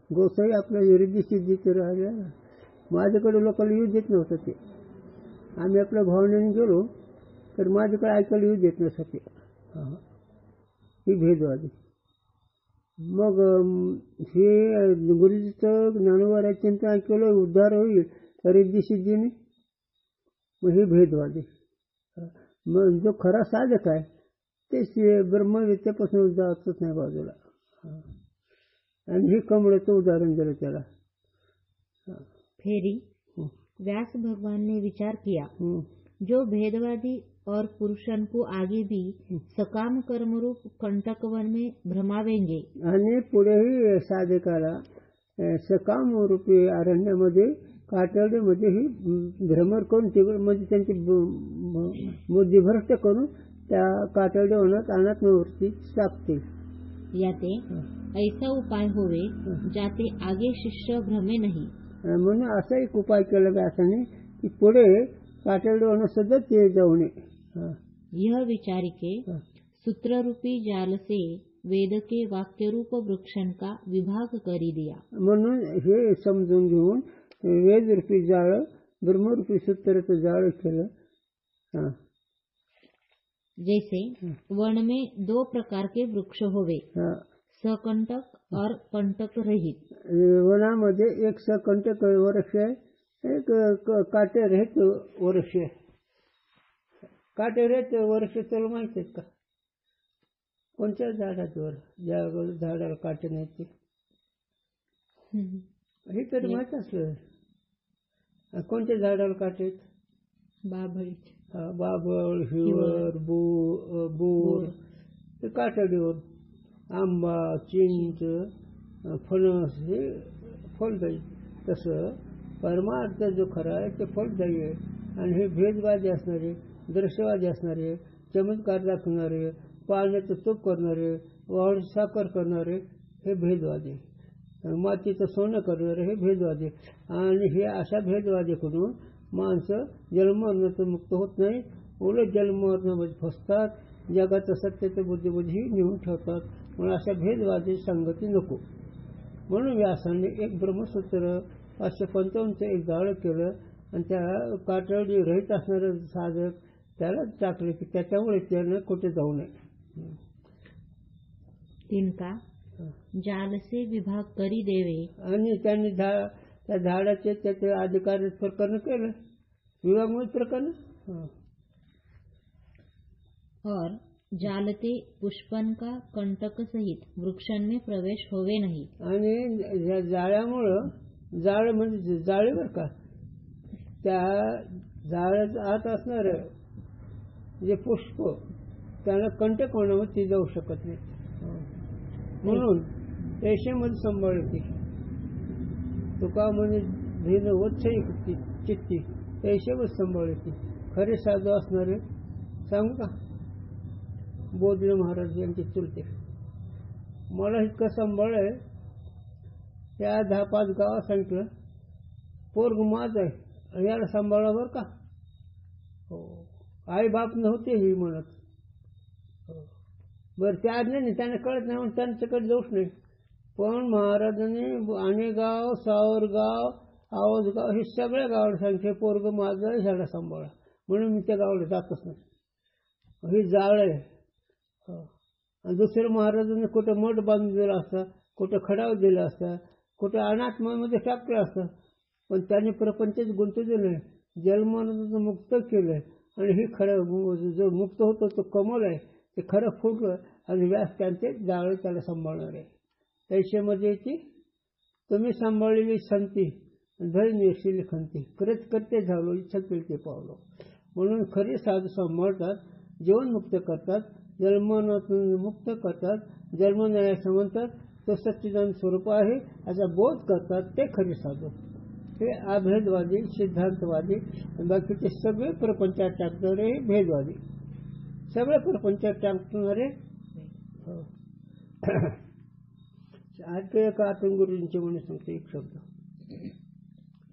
गोसाई आपल्या विरुद्ध सिद्धीचे राहिले. माझ्याकडे लोकांना येऊ देत नव्हतं ते. आम्ही आपल्या भावनेने गेलो तर माझ्याकडे ऐकायला येऊ देत नसतं ते. ही भेदवादी. मग हे गुरुजीचं ज्ञानोबाला चिंतन केलं, उद्धार होईल रिद्धी सिद्धीने. मग हे भेदवादी. मग जो खरा साधक आहे तेच ब्रह्मविद्येपासून जातच नाही बाजूला. आणि हे कमळाचं उदाहरण दिलं त्याला. फेरी व्यास भगवान ने विचार किया, जो भेदवादी और पुरुषन को आगे भी सकाम कर्म रूप कंटकवन में भ्रमावेंगे. आणि पुढेही साधकाला सकाम रूपी अरण्यामध्ये कातडीमध्ये ही भ्रमर करून म्हणजे त्यांची बुद्धिभ्रष्ट करून त्या कातडी होण्यात अनात्मवृत्ती टाकतील. याते ऐसा उपाय होवे जाते आगे शिष्य भ्रमे नहीं. म्हणून असा एक उपाय केला व्यासाने की पुढे कातडी होणं सतत ते जाऊ नये. यह विचारिके सूत्र रूपी जाल से वेद के वाक्य रूप वृक्षण का विभाग करी दिया. म्हणून हे समजून घेऊन वेद रूपी जाळ ब्रह्मरूपी सूत्राचं जाळ केलं. जैसे वन में दो प्रकार के वृक्ष होवे, सकंटक और कंटक रहित. वनामध्ये एक सकंटक वृक्ष आहे, एक काटे रहित वृक्ष आहे. काटे रहित वृक्ष तुला माहिती आहेत का? कोणत्या झाडावर ज्या झाडाला काटे नाही ते हे तरी माहित असलं. कोणत्या झाडाला काटे आहेत? बाभळीचे. बाभळ, हिवर, बोर ते कातडीवर. आंबा, चिंच, फणस हे फलदायी. तसं परमार्थ जो खरा आहे ते फलदायी आहे. आणि हे भेदवादी असणारे, दृश्यवादी असणारे, चमत्कार दाखवणारे, पाण्याचं तूप करणारे, वाढ साखर करणारे हे भेदवादी. मातीचं सोनं करणारे हे भेदवादी. आणि हे अशा भेदवादीकडून माणसं जन्ममरणातून मुक्त होत नाही, उलट जन्ममरणामध्ये फसतात. जगाचं सत्याचं बुद्धी नेऊन ठेवतात. म्हणून अशा भेदवादी संगती नको. म्हणून व्यासाने एक ब्रह्मसूत्र 555 एक जाळं केलं आणि त्या कातडी रहित असणारं साधक त्याला टाकले की त्याच्यामुळे त्यानं कुठे जाऊ नये. तिनका जाल से विभाग करी देवे. आणि त्यांनी त्या झाडाचे त्याचे अधिकार प्रकरण केलं, विभागमूळ प्रकरण. और जालते पुष्पन का कंटक सहित वृक्षण में प्रवेश होवे नहीं. आणि जाळ्यामुळं, जाळ म्हणजे जाळीवर का त्या झाडाच्या आत असणार जे पुष्प त्याला कंटक होण्यावर ती जाऊ शकत नाही. म्हणून रेषेमध्ये सांभाळते. तुका म्हणजे भिन्न वत्सही चित्ती रेषेवर सांभाळते. खरे साधू असणारे सांगू का? बोधले महाराज यांचे चुलते. मला इतकं सांभाळ आहे, त्या 10-5 गावात सांगितलं पोरग माझ आहे याला सांभाळा बरं का. हो, आई बाप नव्हते ही म्हणत. बरं त्या आज्ञाने त्यांना कळत नाही म्हणून त्यांच्याकडे जाऊच नाही. पण महाराजांनी आणेगाव, सावरगाव, आवजगाव हे सगळ्या गावाला सांगितले पोरग माझं ह्याला सांभाळा. म्हणून मी त्या गावाला जातच नाही. हे जाळ आहे. दुसऱ्या महाराजांनी कुठं मठ बांधून दिला असता, कुठं खडाव दिला असता, कुठं अनात्मामध्ये टाकलं असतं. पण त्यांनी प्रपंचात गुंतू दिलं नाही. जन्मानंदाचं मुक्त केलंय. आणि हे खरं जो मुक्त होतो तो कमल आहे ते खरं फुटलं. आणि व्यास त्यांचे जाळ त्याला सांभाळणार आहे. त्याच्यामध्ये ती तुम्ही सांभाळलेली संती धैर्य निशील खंती करत करते झालो इच्छा केली ते पावलो. म्हणून खरे साधू सांभाळतात, जीवन मुक्त करतात, जन्मातून मुक्त करतात, जन्मन्याय म्हणतात. तो सच्चिदानंद स्वरूप आहे असा बोध करतात ते खरे साधू. हे अभेदवादी, सिद्धांतवादी, बाकीचे सगळे प्रपंचात टाकणारे भेदवादी, सगळे प्रपंचात टाकणारे. का आपण गुरुजींचे म्हणून सांगतो एक शब्द.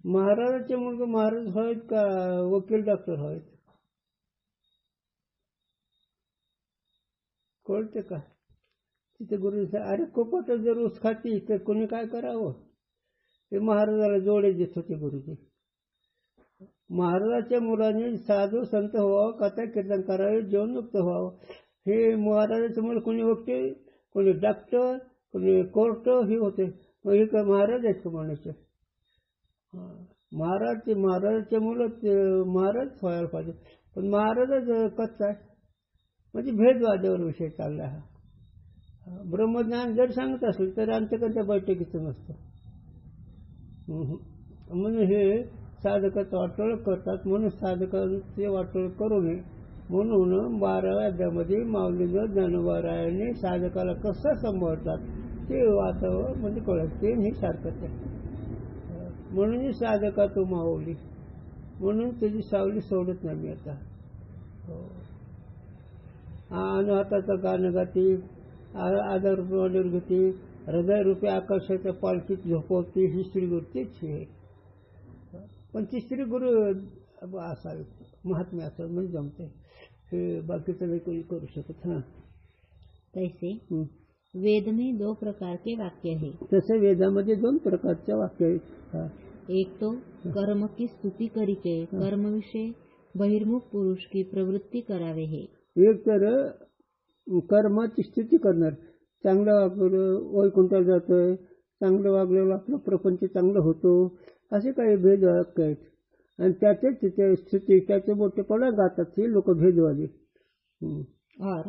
महाराजाचे मुलगा महाराज होत का वकील डॉक्टर होत? कळते का? तिथे गुरुजी अरे कोपट जर ऊस खाती तर कोणी काय करावं? ते महाराजाला जोडे देत होते गुरुजी. महाराजाच्या मुलांनी साधू संत व्हावं, कथा कीर्तन करावे, जीवनमुक्त व्हावं. हे महाराजाचं मुलं कोणी वकील, कोणी डॉक्टर, पण कोर्ट ही होते. मग हे काय महाराज आहेत का म्हणायचे? महाराजचे मुलं महाराज व्हायला पाहिजे, पण महाराजच कच्चा आहे. म्हणजे भेदवादावर विषय चालला हा. ब्रह्मज्ञान जर सांगत असेल तर अंतकांच्या बैठकीचं नसतं. म्हणून हे साधकाचं वाटोळ करतात. म्हणून साधकांचे वाटोळ करू नये म्हणून 12व्या अध्यायामध्ये माऊलीनं ज्ञानोबारायांनी साधकाला कसं संभाळतात ते वातावरण म्हणजे कळत. ते हे सारखंच आहे. म्हणून साधका तू माऊली, म्हणून तुझी सावली सोडत नाही मी आता. अनाथाचं गाणं गाती, आधार रूपी घेते, हृदय रूपी आकाशाच्या पालखीत झोपवते, ही श्री गुरु तीच आहे. पण ती श्री गुरु असावी, महात्म्य असावं म्हणजे जमते. हे बाकीचं नाही कोणी करू शकत. तैसे वेद में 2 प्रकार के वाक्य है. तसे वेदामध्ये 2 प्रकारचे वाक्य आहेत. एक तो कर्म की स्तुति करके कर्म विषय बहिर्मुख पुरुष की प्रवृत्ति करावे है. एक तर कर्माची स्तुती करणार, चांगलं वागलं वैकुंठाला जातोय, चांगलं वागलेलं आपलं प्रपंच चांगलं होतो, असे काही भेद वाक्य आहेत. आणि त्याचेच तिथे स्तुती त्याचे मोठेपणा गातात हे लोक भेदवादी. और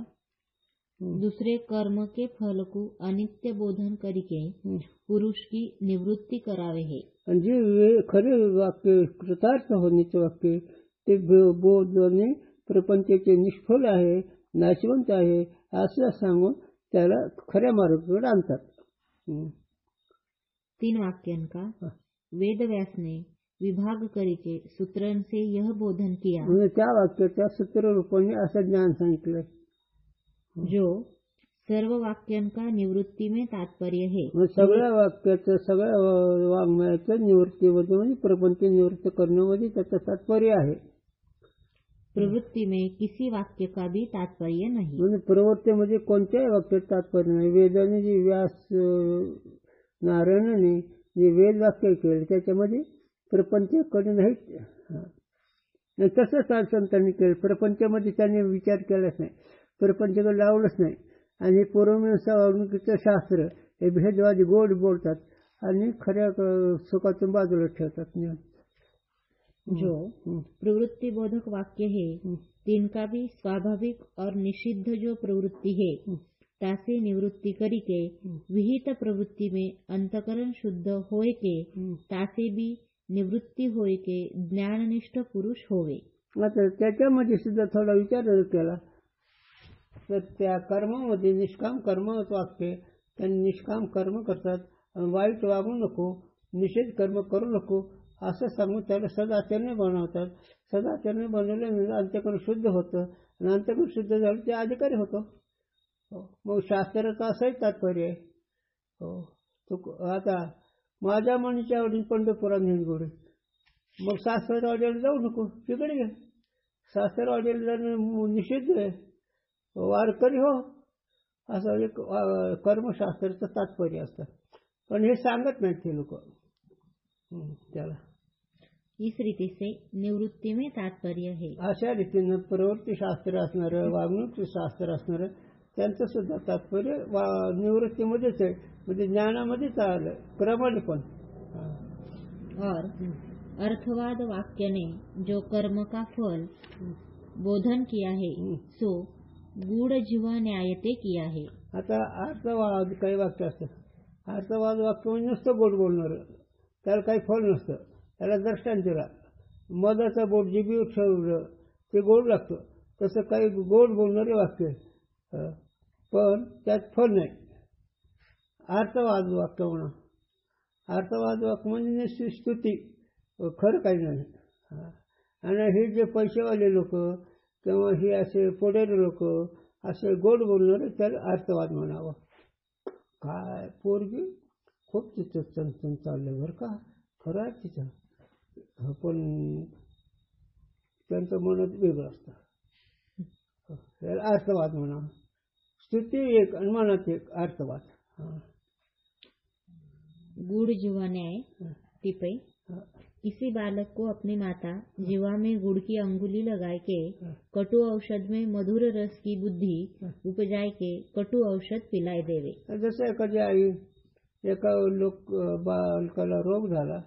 दूसरे कर्म के फल को अनित्य बोधन करके पुरुष की निवृत्ति करावे है. आणि जे खरे वाक्य कृतार्थ होण्याचे वाक्य ते बोधने प्रपंचाचे निष्फळ आहे, नाशवंत आहे असं सांगून त्याला खऱ्या मार्गाकडे आणतात. 3 वाक्यन का वेद व्यास ने विभाग करके सूत्रन से यह बोधन किया. म्हणजे त्या वाक्याच्या सूत्र रूपाने असं ज्ञान सांगितलं जो सर्व वाक्यन का निवृत्ती में तात्पर्य है. सगळ्या वाक्याचं सगळ्या वाङ्मयाचं निवृत्तीमध्ये म्हणजे प्रपंच निवृत्त करण्यामध्ये त्याचं तात्पर्य आहे. प्रवृत्ति में किसी वाक्य का भी तात्पर्य नहीं. म्हणजे प्रवृत्तीमध्ये कोणत्याही वाक्यात तात्पर्य नाही. वेदाने जे व्यास नारायणाने जे वेद वाक्य केले त्याच्यामध्ये प्रपंचाकडे नाहीत. तसंच संतांनी केलं. प्रपंचामध्ये त्यांनी विचार केलाच नाही, प्रपंचाकडे लावलंच नाही. आणि पूर्वमीमांसा शास्त्र हे भेदवादी गोड बोलतात आणि खऱ्या सुखातून बाजूला ठेवतात. जो प्रवृत्ति बोधक वाक्य है तिनका भी स्वाभाविक और निषिद्ध जो प्रवृत्ति है तासे निवृत्ति करके विहित प्रवृत्ति में अंतकरण शुद्ध होय के तासे भी निवृत्ति होय के ज्ञाननिष्ठ पुरुष होवे. आता त्याच्यामध्ये सुद्धा थोडा विचार केला तर त्या कर्मामध्ये निष्काम कर्म वाक्य, त्यांनी निष्काम कर्म करतात, वाईट वागू नको, निषेध कर्म करू नको असं सांगून त्याला सदाचरणे बनवतात. सदाचरणे बनवल्यानंतर अंतकरण शुद्ध होतं आणि अंतकरण शुद्ध झालं ते अधिकारी होतो. मग शास्त्राचा असंही तात्पर्य आहे. आता माझ्या मनीच्या आवडीने पंढरपुरात निघोडे, मग शास्त्राच्या वाड्याला जाऊ नको, तिकडे घे. शास्त्र वाड्याला जाणं निषिद्ध आहे, वारकरी हो असं एक कर्मशास्त्राचं तात्पर्य असतं. पण हे सांगत नाहीत ते लोक त्याला. इस रीति से निवृत्ति में तात्पर्य है. अशा रीतीनं प्रवृत्ती शास्त्र असणारं, वागणूक शास्त्र असणारं त्यांचं सुद्धा तात्पर्य निवृत्तीमध्येच आहे, म्हणजे ज्ञानामध्येच आलं क्रमाने पण. और अर्थवाद वाक्य ने जो कर्म का फल बोधन किया है सो गूढ़ जीव न्यायते किया है. आता अर्थवाद काही वाक्य असतं. अर्थवाद वाक्य म्हणजे नुसतं गोड बोलणारं, त्याला काही फल नसतं, त्याला दृष्टांतीला मधाचा बोट जिभेवर ठेवलं ते गोड लागतं. तसं काही गोड बोलणारे वाक्य पण त्यात फल नाही. अर्थवाद वाक्य म्हणा. अर्थवाद वाक्य म्हणजे स्तुती, खरं काही नाही. आणि हे जे पैसेवाले लोक किंवा हे असे पुढारी लोक असे गोड बोलणारे त्याला अर्थवाद म्हणावं. काय पोरगी खूप तिचं चंचन चाललंय बरं का, खरं आहे तिचं, पण त्यांचं मनात वेगळं असतं. अर्थवाद म्हणा. स्तुती एक आणि मनात एक अर्थवाद. गूढ़ जीव न्याय टिपे इसी बालक को अपनी माता जीवा में गुड़ की अंगुली लगाए के कटु औषध में मधुर रस की बुद्धि उपजाए के कटु औषध पिलाय देवे. जसं एखादी आई एका बालकाला रोग झाला,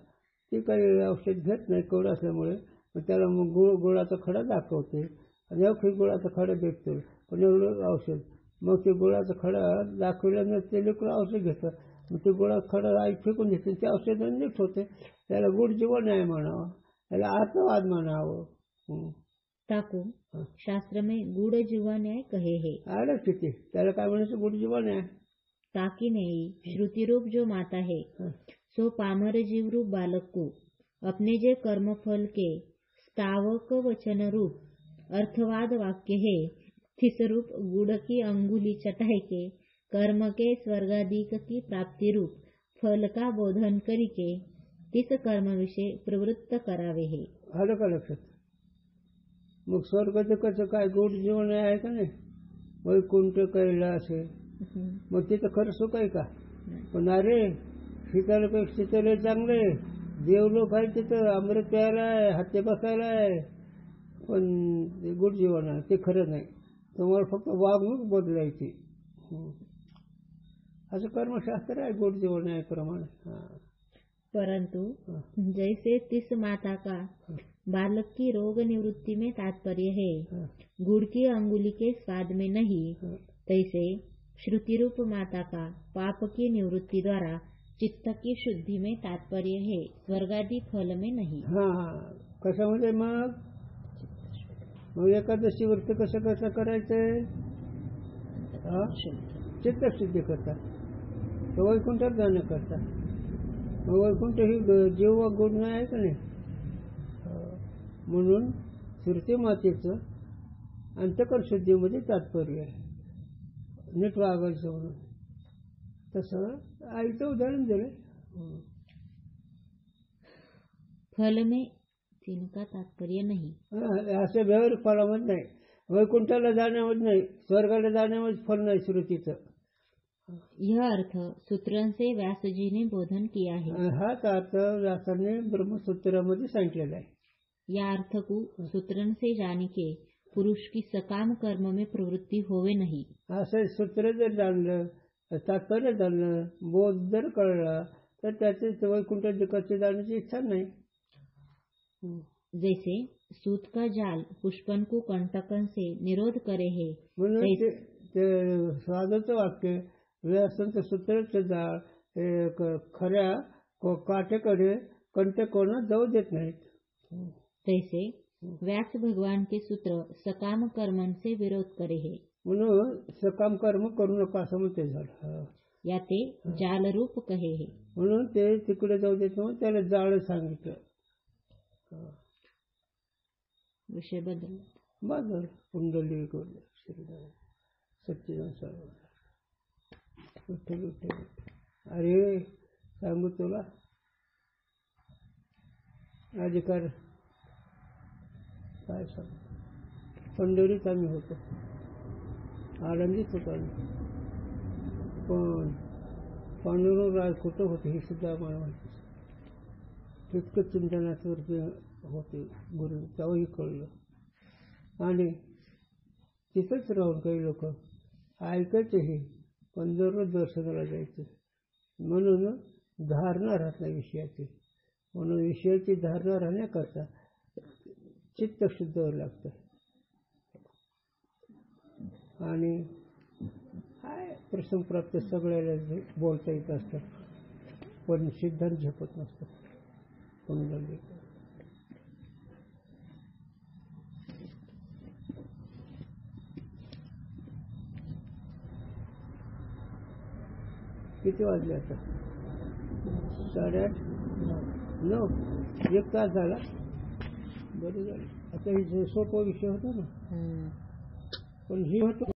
ती काही औषध घेत नाही कवड असल्यामुळे, त्याला मग गुळाचा खडा दाखवते आणि अवखी गुळाचा खडा भेटतो, पण एवढं औषध. मग ते गुळाचा खडा दाखवल्यानंतर ते लेकरं औषध घेतात. मग ते गुळाचा खडा आई फेकून घेते, ते औषधाने नीट होते. त्याला गुड जीवन आहे म्हणावं, त्याला आत्मवाद म्हणावं. ताकू शास्त्र में गुड़ जीवा न्याय कहे है. आलं किती त्याला काय म्हणायचं, गुड जीवन आहे. ताकि नहीं श्रुति रूप जो माता है सो पामर जीव रूप बालक को अपने जे कर्म फल के स्थावक वचन रूप अर्थवाद वाक्य है थिस रूप गुड़ की अंगुली चटाई के कर्म के स्वर्गाधिक की प्राप्ति रूप फल का बोधन करी के तिस कर्म विषय प्रवृत्त करावे है. आलं का लक्षात. मग स्वर्गाचं कसं काय गुड जीवन आहे का नाही, वैकुंठ कैलास आहे, मग तिथं खरं सुख आहे का. पण अरे शीतलपेक्षा शीतल चांगलं आहे, देव लोक आहे तिथं, अमृत प्यायला आहे, हत्ते बसायला आहे, पण गुड जीवन आहे ते खरं नाही. तुम्हाला फक्त वागणूक बदलायची. असं कर्मशास्त्र आहे गुड जीवन आहे प्रमाणे. परंतु जैसे तिस माता का बालक की रोग निवृत्ति में तात्पर्य है गुड़ की अंगुली के स्वाद में नहीं, तैसे श्रुति रूप माता का पाप की निवृत्ति द्वारा चित्त की शुद्धि में तात्पर्य है, स्वर्गादि फल में नहीं. कशामध्ये मग एकादशी व्रत कसं करायचंय, चित्तशुद्धी करता, वैकुंठात जाणं करता. मग वैकुंठ ही जीव गुण नाही आहे का नाही. म्हणून श्रुती मातेचं अंतकर्ण शुद्धीमध्ये तात्पर्य आहे, नीट वागायचं म्हणून. तसं आईचं उदाहरण दिलं. फल में तिनका तात्पर्य नहीं. असं व्यावहारिक फलामध्ये नाही, वैकुंठाला जाण्यामध्ये नाही, स्वर्गाला जाण्यामध्ये फल नाही श्रुतीचं. यह अर्थ सूत्रन से व्यास जी ने बोधन किया है. हाच अर्थ व्यासाने ब्रह्मसूत्रामध्ये सांगितलेला आहे. या अर्थ को सूत्रन से जाने के पुरुष की सकाम कर्म में प्रवृत्ति होवे नहीं. असं सूत्र जर जाणलं, तात्पर्य जाणलं, बोध जर कळला, तर त्याचे वैकुंठ दिक्कत जाण्याची इच्छा नाही. जैसे सूत का जाल पुष्पन को कंटकन से निरोध करे है, म्हणून ते स्वादाचं वाक्य व्यासांचं सूत्राचं जाळ खऱ्या काठेकडे कंटकोना जाऊ देत नाहीत. तैसे व्यास भगवान के सूत्र सकाम कर्मन से विरोध करे है. म्हणून सकाम कर्म करू नका असं म्हणते झालं. या ते जाल रूप कहे है. म्हणून ते तिकडे जाऊ देत म्हणून त्याला जाळ सांगितलं. विषय बदल कुंडली सच्चिदानंद सर्व. विठ्ठल विठ्ठल. अरे सांगू तुला अधिकार काय सांग. पंढरीत आम्ही होतो, आनंदीत होतो आम्ही, पण पांडुरंग राज कुठं होते हे सुद्धा आम्हाला माहिती. तितकं चिंतनावरती होते गुरु, तेव्हाही कळलं. आणि तिथंच राहून काही लोक ऐकायचेही, पण दररोज दर्शनाला जायचं. म्हणून धारणा राहत नाही विषयाची. म्हणून विषयाची धारणा राहण्याकरता चित्त शुद्ध लागतं. आणि काय प्रसंग प्राप्त सगळ्याला बोलता येत असतात, पण सिद्धांत झेपत नसतात. कुंडली किती वाजले आता? 8:30 9 1 तास झाला. बरं झालं. आता ही सोपा विषय होता ना, पण ही होतो